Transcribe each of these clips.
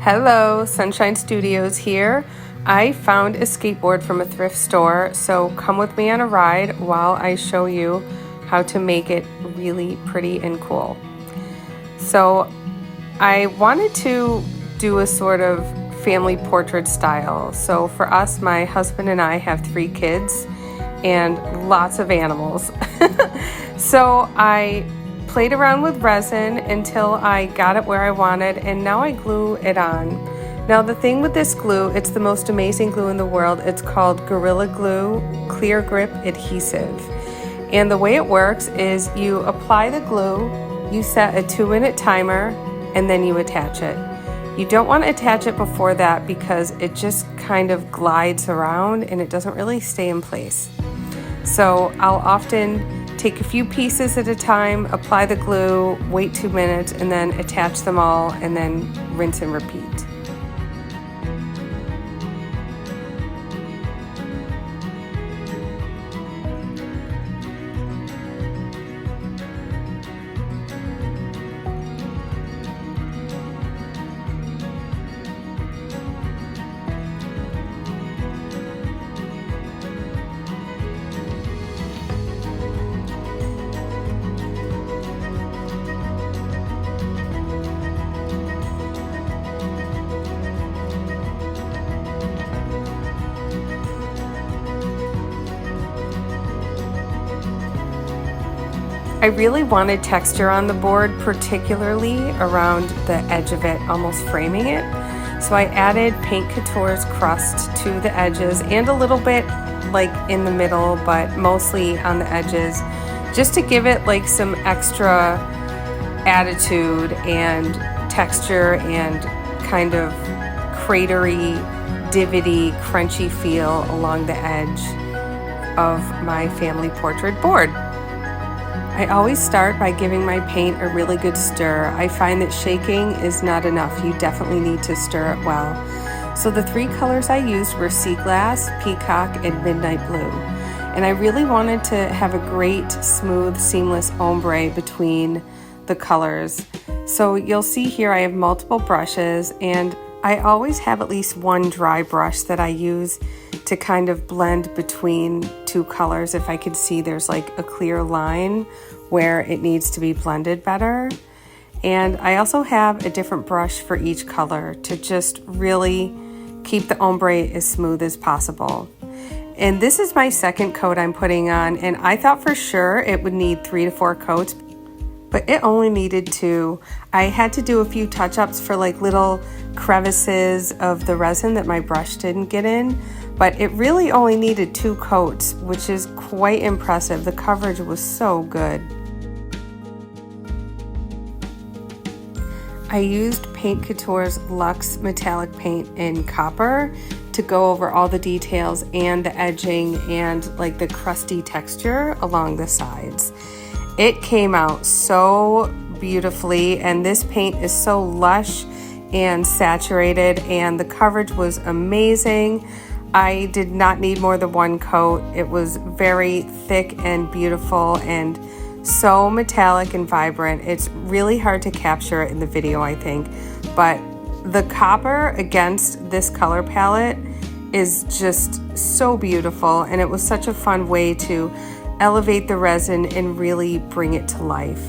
Hello, Sunshine Studios here. I found a skateboard from a thrift store, so come with me on a ride while I show you how to make it really pretty and cool. So I wanted to do a sort of family portrait style. So for us, my husband and I have 3 kids and lots of animals. So I played around with resin until I got it where I wanted, and now I glue it on. Now the thing with this glue, it's the most amazing glue in the world. It's called Gorilla Glue Clear Grip Adhesive. And the way it works is you apply the glue, you set a 2-minute timer, and then you attach it. You don't want to attach it before that because it just kind of glides around and it doesn't really stay in place. So I'll often take a few pieces at a time, apply the glue, wait 2 minutes, and then attach them all, and then rinse and repeat. I really wanted texture on the board, particularly around the edge of it, almost framing it. So I added Paint Couture's Crust to the edges and a little bit like in the middle, but mostly on the edges, just to give it like some extra attitude and texture and kind of cratery, divoty, crunchy feel along the edge of my family portrait board. I always start by giving my paint a really good stir. I find that shaking is not enough. You definitely need to stir it well. So the 3 colors I used were Sea Glass, Peacock, and Midnight Blue. And I really wanted to have a great, smooth, seamless ombre between the colors. So you'll see here I have multiple brushes, and I always have at least one dry brush that I use to kind of blend between 2 colors if I can see there's like a clear line where it needs to be blended better. And I also have a different brush for each color to just really keep the ombre as smooth as possible. And this is my second coat I'm putting on, and I thought for sure it would need 3 to 4 coats, but it only needed 2. I had to do a few touch-ups for like little crevices of the resin that my brush didn't get in, but it really only needed 2 coats, which is quite impressive. The coverage was so good. I used Paint Couture's Luxe Metallic Paint in Copper to go over all the details and the edging and like the crusty texture along the sides. It came out so beautifully, and this paint is so lush and saturated, and the coverage was amazing. I did not need more than 1 coat. It was very thick and beautiful and so metallic and vibrant. It's really hard to capture it in the video, I think, but the copper against this color palette is just so beautiful, and it was such a fun way to elevate the resin and really bring it to life.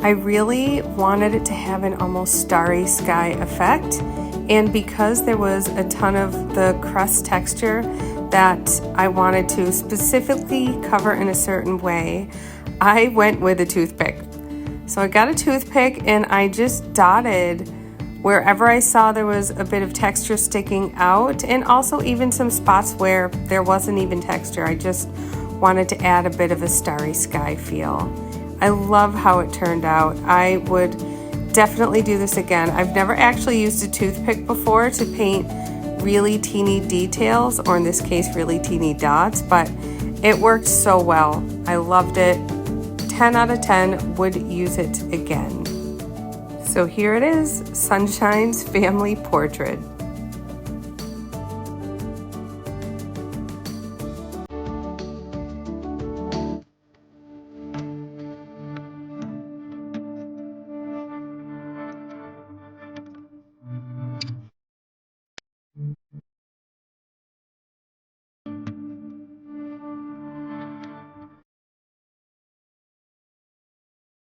I really wanted it to have an almost starry sky effect, and because there was a ton of the crust texture that I wanted to specifically cover in a certain way, I went with a toothpick. So I got a toothpick and I just dotted wherever I saw there was a bit of texture sticking out, and also even some spots where there wasn't even texture. I just wanted to add a bit of a starry sky feel. I love how it turned out. I would definitely do this again. I've never actually used a toothpick before to paint really teeny details, or in this case, really teeny dots, but it worked so well. I loved it. 10 out of 10, would use it again. So here it is, Sunshine's family portrait.